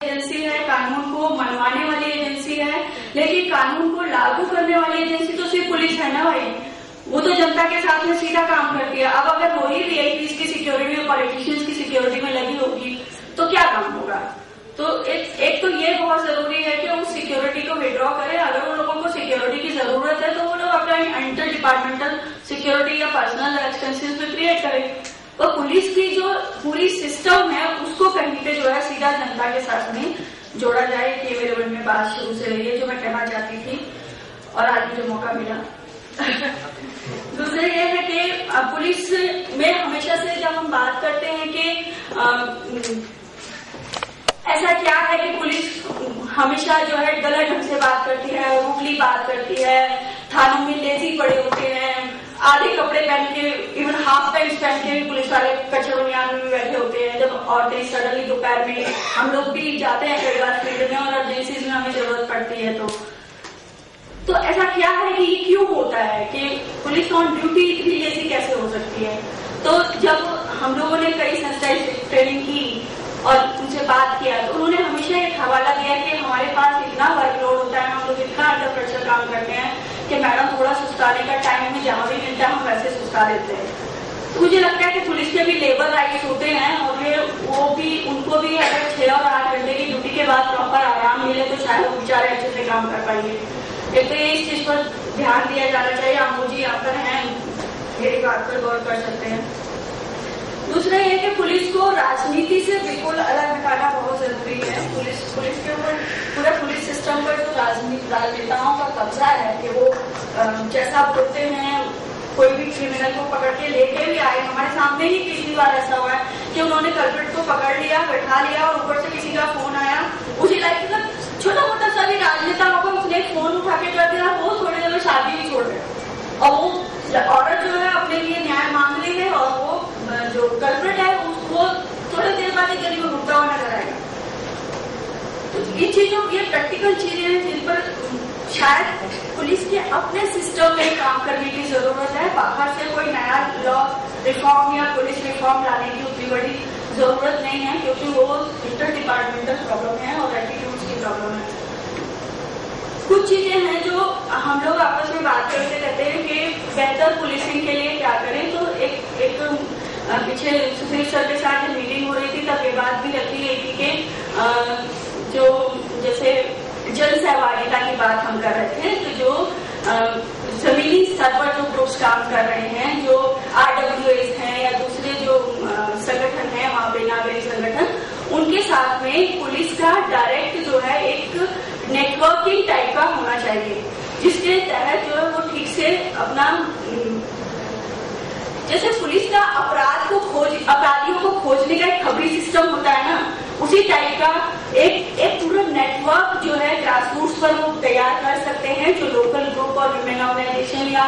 Agency है, कानून को मनवाने वाली एजेंसी है, लेकिन कानून को लागू करने वाली एजेंसी तो सिर्फ पुलिस है ना भाई। वो तो जनता के साथ में सीधा काम करती है। अब अगर वही वीआईपीज की सिक्योरिटी और पॉलिटिशियंस की सिक्योरिटी में लगी होगी तो क्या काम होगा। तो एक तो ये बहुत जरूरी है कि उस सिक्योरिटी को विड्रॉ करें। अगर उन लोगों को सिक्योरिटी की जरूरत है तो वो लोग अपना इंटर डिपार्टमेंटल सिक्योरिटी या पर्सनल एक्सपेंसेस में क्रिएट करें। तो पुलिस की जो पूरी सिस्टम है उसको कहीं पे जो है सीधा जनता के साथ में जोड़ा जाए। कि मेरे मन में बात शुरू से रही है जो मैं कहना चाहती थी और आज मुझे मौका मिला। दूसरा ये है कि पुलिस में हमेशा से जब हम बात करते हैं कि ऐसा क्या है कि पुलिस हमेशा जो है गलत ढंग से बात करती है, रूडली बात करती है, थानों में लेजी पड़े होते हैं, आधे कपड़े पहन के, इवन हाफ पैंट पहन के भी पुलिस वाले कचरे बनियान में बैठे होते हैं। जब औरतें सडनली दोपहर में, हम लोग भी जाते हैं कई बार फील्ड में और अर्जेंसीज में हमें जरूरत पड़ती है तो ऐसा क्या है कि ये क्यों होता है कि पुलिस ऑन ड्यूटी इतनी लेजी कैसे हो सकती है। तो जब हम लोगों ने कई सेंसिटाइज ट्रेनिंग की और उनसे बात किया तो उन्होंने हमेशा एक हवाला दिया कि हमारे पास इतना वर्कलोड होता है, हम लोग इतना अंडर प्रेशर काम करते हैं कि मैडम थोड़ा सुस्ताने का टाइम में जहां भी मिलता है हम वैसे सुस्ता देते हैं। तो मुझे लगता है कि पुलिस के भी लेबर राइट्स होते हैं और वो भी उनको भी अगर 6 और 8 घंटे की ड्यूटी के बाद प्रॉपर आराम मिले तो शायद वो बेचारे अच्छे से काम कर पाएंगे। एक तो ये इस चीज पर ध्यान दिया जाना चाहिए। अमू जी यहाँ पर हैं, मेरी बात पर गौर कर सकते हैं। दूसरा ये कि पुलिस को राजनीति से बिल्कुल अलग हटाना बहुत जरूरी है। पुलिस के ऊपर पूरा पुलिस सिस्टम पर जो राजनेताओं का कब्जा है कि वो जैसा बोलते हैं, कोई भी क्रिमिनल को पकड़ के लेके भी आए। हमारे सामने ही पिछली बार ऐसा हुआ है कि उन्होंने कल्प्रिट को पकड़ लिया, बैठा लिया और ऊपर से किसी का फोन आया, उसी लाइफ का छोटा मोटा सा भी राजनेता होगा, उसने फोन उठा के कर दिया, वो थोड़ी देर में शादी भी छोड़ दिया और वो औरत जो है अपने लिए न्याय मांग रही है और वो जो कल्प्रिट है उसको थोड़ी देर बाद एक गली में घूमता हुआ नजर आएगा। तो ये चीजों, ये प्रैक्टिकल चीजें हैं जिन पर शायद पुलिस के अपने सिस्टम में काम करने की जरूरत है। बाहर से कोई नया लॉ रिफॉर्म या पुलिस रिफॉर्म लाने की उतनी बड़ी जरूरत नहीं है क्योंकि वो इंटर डिपार्टमेंटल प्रॉब्लम है और एटीट्यूड्स की प्रॉब्लम है। कुछ चीजें हैं जो हम लोग आपस में बात करते रहते हैं कि बेहतर पुलिसिंग के लिए क्या करें। तो एक पीछे सुशील सर के साथ मीटिंग हो रही थी तब ये बात भी रखी गई थी कि जो जैसे जन सहभागिता की बात हम कर रहे थे तो जो जमीनी स्तर पर जो ग्रुप्स काम कर रहे हैं, जो RWAs हैं या दूसरे जो संगठन है वहाँ पे नागरिक संगठन, उनके साथ में पुलिस का डायरेक्ट जो है एक नेटवर्किंग टाइप का होना चाहिए जिसके तहत जो है वो ठीक से अपना, जैसे पुलिस का अपराधियों को खोजने का एक खबरी सिस्टम होता है ना, उसी टाइप का एक पूरा नेटवर्क जो है ग्रासरूट्स पर वो तैयार कर सकते हैं। जो लोकल ग्रुप और विमेन ऑर्गेनाइजेशन या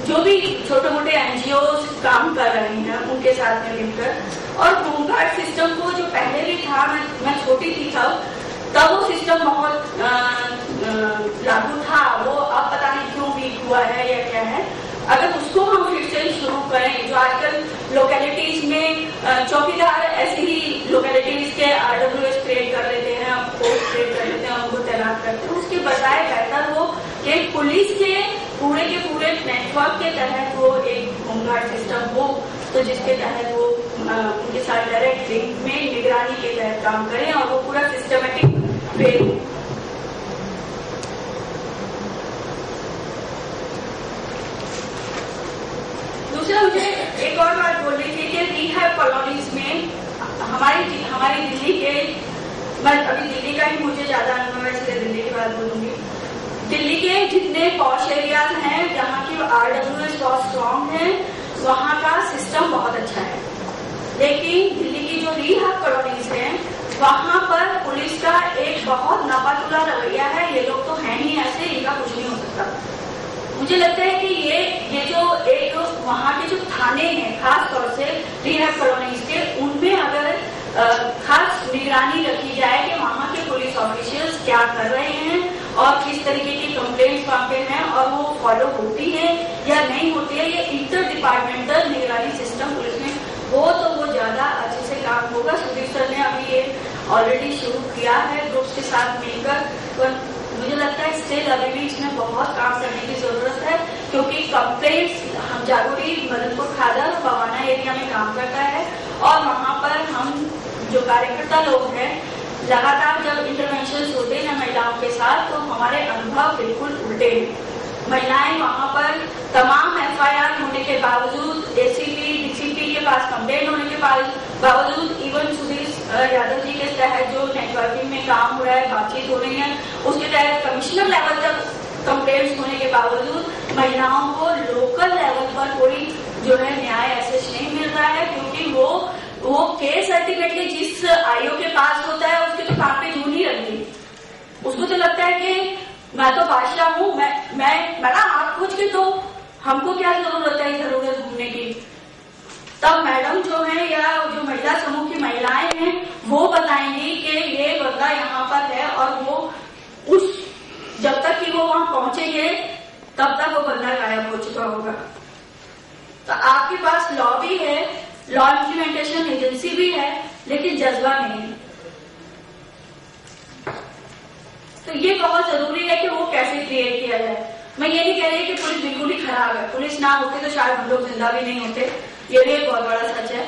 जो भी छोटे मोटे NGOs काम कर रहे हैं उनके साथ में मिलकर। और होमगार्ड सिस्टम को जो पहले भी था, मैं छोटी थी तब वो सिस्टम बहुत लागू था, वो अब पता नहीं क्यों वीक हुआ है या क्या है। अगर उसको हम फिर से शुरू करें, जो आजकल लोकेलिटीज में चौकीदार ऐसी ही लोकेलिटीज के RWAs क्रिएट कर लेते हैं, पोस्ट क्रिएट कर लेते हैं, उनको तैनात करते हैं, उसके बजाय बेहतर हो कि पुलिस के पूरे नेटवर्क के तहत वो एक होमगार्ड सिस्टम हो तो जिसके तहत वो उनके साथ डायरेक्ट लिंक में निगरानी के तहत काम करें और वो पूरा सिस्टमेटिक वे हो। दूसरा मुझे एक और बात बोलनी थी कि रिहैब कॉलोनीज में हमारी दिल्ली के, मैं अभी दिल्ली का ही मुझे ज्यादा अनुभव है इसलिए दिल्ली की बात बोलूंगी। दिल्ली के जितने पॉश एरियाज हैं जहाँ की RWAs बहुत स्ट्रॉन्ग है वहाँ का सिस्टम बहुत अच्छा है, लेकिन दिल्ली की जो रिहैब कॉलोनीज हैं वहाँ पर पुलिस का एक बहुत नापातुला रवैया है। ये लोग तो हैं ही ऐसे, इनका कुछ नहीं हो सकता। मुझे लगता है कि ये जो एक वहाँ के जो थाने हैं खास तौर से रिहैब कॉलोनीज के, उनमें अगर खास निगरानी रखी जाए कि वहाँ के पुलिस ऑफिशियल्स क्या कर रहे हैं और किस तरीके की कंप्लेंट्स वहाँ पे हैं और वो फॉलो होती है या नहीं होती है, ये इंटर डिपार्टमेंटल निगरानी सिस्टम पुलिस में हो तो वो ज्यादा अच्छे से काम होगा। सुधीर सर ने अभी ये ऑलरेडी शुरू किया है। कंप्लेंट्स हम जागोरी, मदनपुर खादर, बवाना एरिया में काम करता है और वहाँ पर हम जो कार्यकर्ता लोग हैं लगातार जब इंटरवेंशन होते हैं महिलाओं के साथ तो हमारे अनुभव बिल्कुल उल्टे हैं। महिलाएं वहाँ पर तमाम FIR होने के बावजूद, ACP DCP के पास कंप्लेंट होने के बावजूद, इवन सुधीर यादव जी के तहत जो नेटवर्किंग में काम हो रहा है, बातचीत हो रही है, उसके तहत कमिश्नर लेवल तक कंप्लेंट्स होने के बावजूद महिलाओं को लोकल लेवल पर कोई जो है न्याय एसेस नहीं मिल रहा है, क्योंकि वो केस अल्टीमेटली जिस आईओ के पास होता है उसके तो काम पे जून ही रखती। उसको तो लगता है कि मैं तो बादशाह हूँ, मैं बड़ा हाथ खोज के, तो हमको क्या जरूरत है इधर उधर घूमने की। तब मैडम जो है या जो महिला समूह की महिलाएं हैं वो बताएंगी कि ये बंदा यहाँ पर है और वो उस जब तक कि वो वहां पहुंचेंगे तब तक वो बंदा गायब हो चुका होगा। तो आपके पास लॉ भी है, लॉ इम्प्लीमेंटेशन एजेंसी भी है, लेकिन जज्बा नहीं है। तो ये बहुत जरूरी है कि वो कैसे क्रिएट किया जाए। मैं ये नहीं कह रही कि पुलिस बिल्कुल ही खराब है, पुलिस ना होती तो शायद हम लोग जिंदा भी नहीं होते, ये भी एक बहुत बड़ा सच है।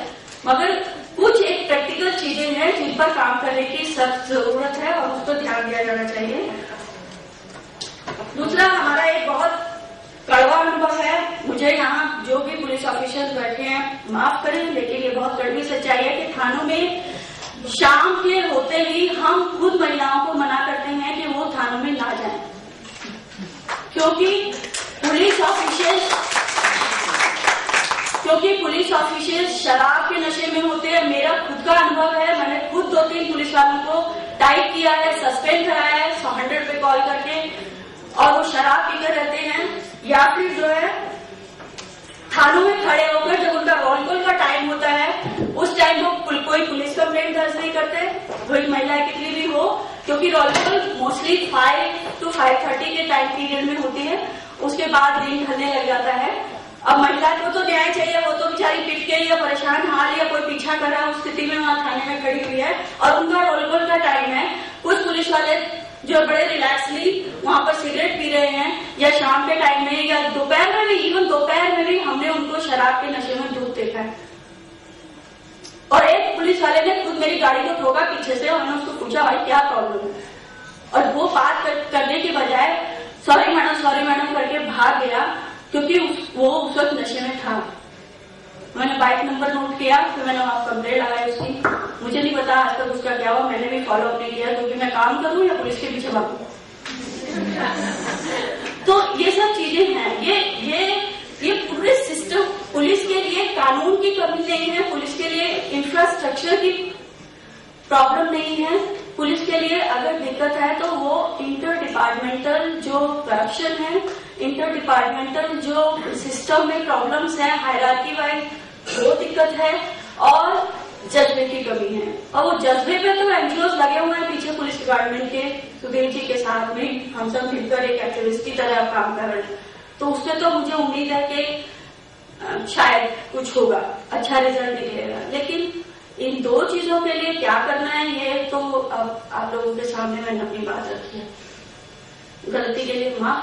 मगर कुछ एक प्रैक्टिकल चीजें हैं जिन पर काम करने की सख्त जरूरत है और उस पर ध्यान दिया जाना चाहिए। दूसरा, हमारा एक बहुत कड़वा अनुभव है, मुझे यहाँ जो भी पुलिस ऑफिसर्स बैठे हैं माफ करें, लेकिन ये बहुत कड़वी सच्चाई है कि थानों में शाम के होते ही हम खुद महिलाओं को मना करते हैं कि वो थानों में ना जाएं, क्योंकि पुलिस ऑफिसर्स शराब के नशे में होते हैं। मेरा खुद का अनुभव है, मैंने खुद 2-3 पुलिस वालों को टाइप किया है, सस्पेंड कराया है 100 पे कॉल करके, और वो शराब पीकर रहते हैं या फिर जो है थानों में खड़े होकर जब उनका रोल कॉल का टाइम होता है उस टाइम वो कोई पुलिस कंप्लेंट दर्ज नहीं करते, कोई महिलाएं कितनी भी हो, क्योंकि रोल कॉल मोस्टली 5 to 5:30 के टाइम पीरियड में होती है, उसके बाद दिन ढलने लग जाता है। अब महिला को तो न्याय चाहिए, वो तो बेचारी पिट के या परेशान हाल या कोई पीछा कर रहा है उस स्थिति में वहां थाने में खड़ी हुई है और उनका रोल कॉल का टाइम है। कुछ पुलिस वाले जो बड़े रिलैक्सली वहां पर सिगरेट पी रहे हैं या शाम के टाइम में या दोपहर में भी, इवन दोपहर में भी हमने उनको शराब के नशे में डूब देखा है। और एक पुलिस वाले ने खुद मेरी गाड़ी को ठोका पीछे से और मैंने उसको पूछा भाई क्या प्रॉब्लम है, और वो बात करने के बजाय सॉरी मैडम करके भाग गया, क्योंकि वो उस वक्त नशे में था। मैंने बाइक नंबर नोट किया, फिर मैंने वहां कंप्लेंट लगाई उसकी। मुझे नहीं पता आज तक उसका क्या हुआ, मैंने भी फॉलो अप नहीं किया, क्योंकि मैं काम करूं या पुलिस के पीछे भागूं। तो ये सब चीजें हैं, ये पूरे सिस्टम, पुलिस के लिए कानून की कमी नहीं है, पुलिस के लिए इंफ्रास्ट्रक्चर की प्रॉब्लम नहीं है, पुलिस के लिए अगर दिक्कत है तो वो इंटर डिपार्टमेंटल जो करप्शन है, इंटर डिपार्टमेंटल जो सिस्टम में प्रॉब्लम्स है, हायरार्की वाइज वो दिक्कत है, और जज्बे की कमी है। और वो जज्बे पे तो एनजीओ लगे हुए हैं पीछे पुलिस डिपार्टमेंट के, सुधीर जी के साथ में हम सब मिलकर एक एक्टिविस्ट की तरह काम कर रहे हैं। तो उससे तो मुझे उम्मीद है कि शायद कुछ होगा, अच्छा रिजल्ट निकलेगा। लेकिन इन 2 चीजों के लिए क्या करना है ये तो अब आप लोगों के सामने मैंने अपनी बात रखी है, गलती के लिए माफ।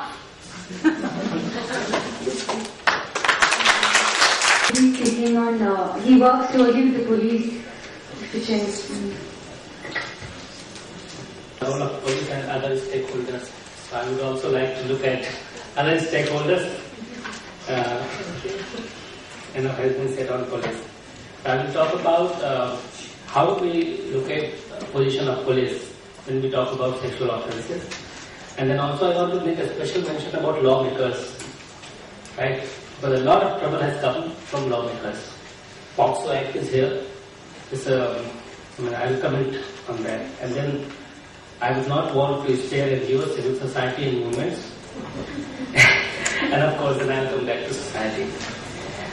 Speaking on, he works closely with the police, which is the role of police and other stakeholders. So I would also like to look at other stakeholders, has been said on police. So I will talk about how we look at the position of police when we talk about sexual offences. And then also I want to make a special mention about lawmakers, right? Because a lot of trouble has come from lawmakers. POCSO Act is here. I will comment on that. And then I would not want to stare at your civil society and movements. And of course, then I will come back to society.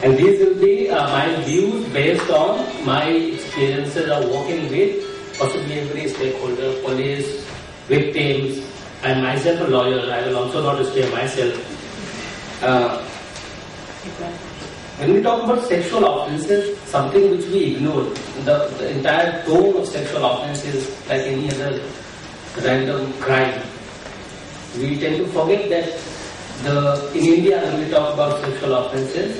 And these will be my views based on my experiences of working with possibly every stakeholder, police, victims. I am myself a lawyer. I will also not stare myself. When we talk about sexual offences, something which we ignore, the entire tone of sexual offence is like any other random crime. We tend to forget that in India, when we talk about sexual offences,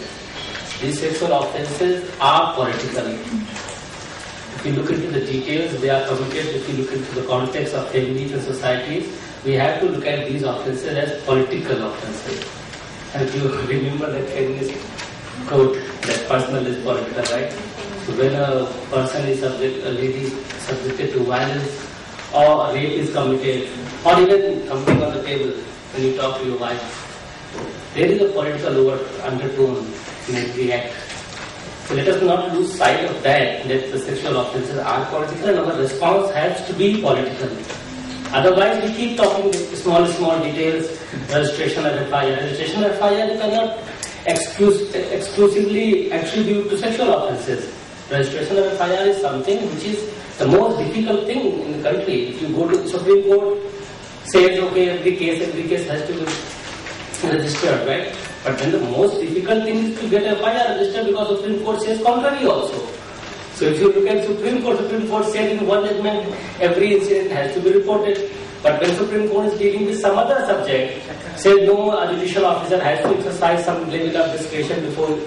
these sexual offences are political. If you look into the details, they are committed. If you look into the context of families and societies, we have to look at these offences as political offences. And if you remember that feminist quote, that personal is political, right? So when a person is a lady subjected to violence, or a rape is committed, or even something on the table when you talk to your wife, there is a political undertone in every act. So let us not lose sight of that the sexual offences are political and our response has to be political. Otherwise, we keep talking small details, registration of FIR. Registration of FIR you cannot exclusively attribute to sexual offences. Registration of FIR is something which is the most difficult thing in the country. If you go to the Supreme Court, says okay, every case has to be registered, right? But then the most difficult thing is to get FIR registered because Supreme Court says contrary also. So if you look at Supreme Court said in one judgment every incident has to be reported. But when Supreme Court is dealing with some other subject, says no, a judicial officer has to exercise some level of discretion before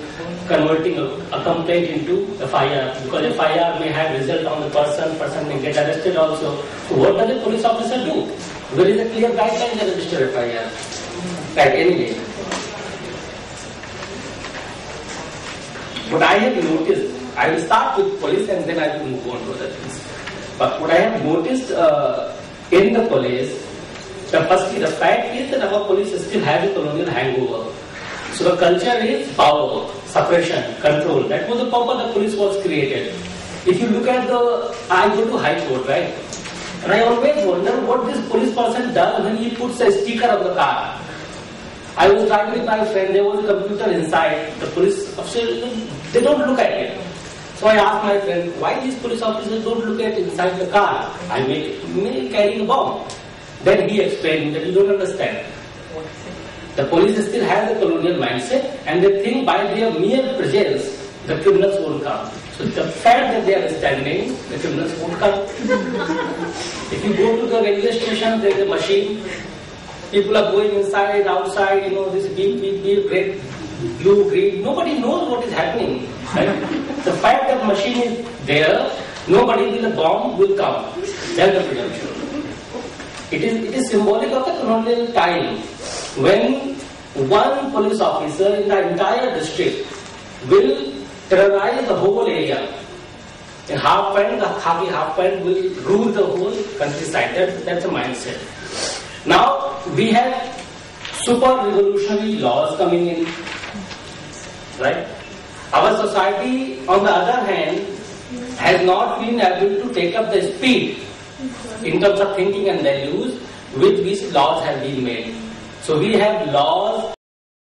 converting a complaint into FIR. Because FIR may have result on the person may get arrested also. So what does a police officer do? There is a clear guideline to register FIR. Right, anyway. What I have noticed, I will start with police and then I will move on to other things. But what I have noticed in the police, the fact is that our police still have a colonial hangover. So the culture is power, suppression, control. That was the purpose the police was created. If you look at I go to High Court, right? And I always wonder what this police person does when he puts a sticker on the car. I was driving with my friend, there was a computer inside. The police officers, they don't look at it. So I asked my friend, why these police officers don't look at inside the car? I may carry a bomb. Then he explained that you don't understand. The police still have the colonial mindset and they think by their mere presence, the criminals won't come. So the fact that they are standing, the criminals won't come. If you go to the railway station, there is a machine. People are going inside, outside, this beep, red, blue, green. Nobody knows what is happening. Right? The fact that machine is there, nobody with a bomb will come. That's the presumption. It is symbolic of the colonial time when one police officer in the entire district will terrorize the whole area. In half pant, the khaki half pant will rule the whole countryside. That's a mindset. Now we have super revolutionary laws coming in, right? Our society, on the other hand, has not been able to take up the speed in terms of thinking and values with which laws have been made. So we have laws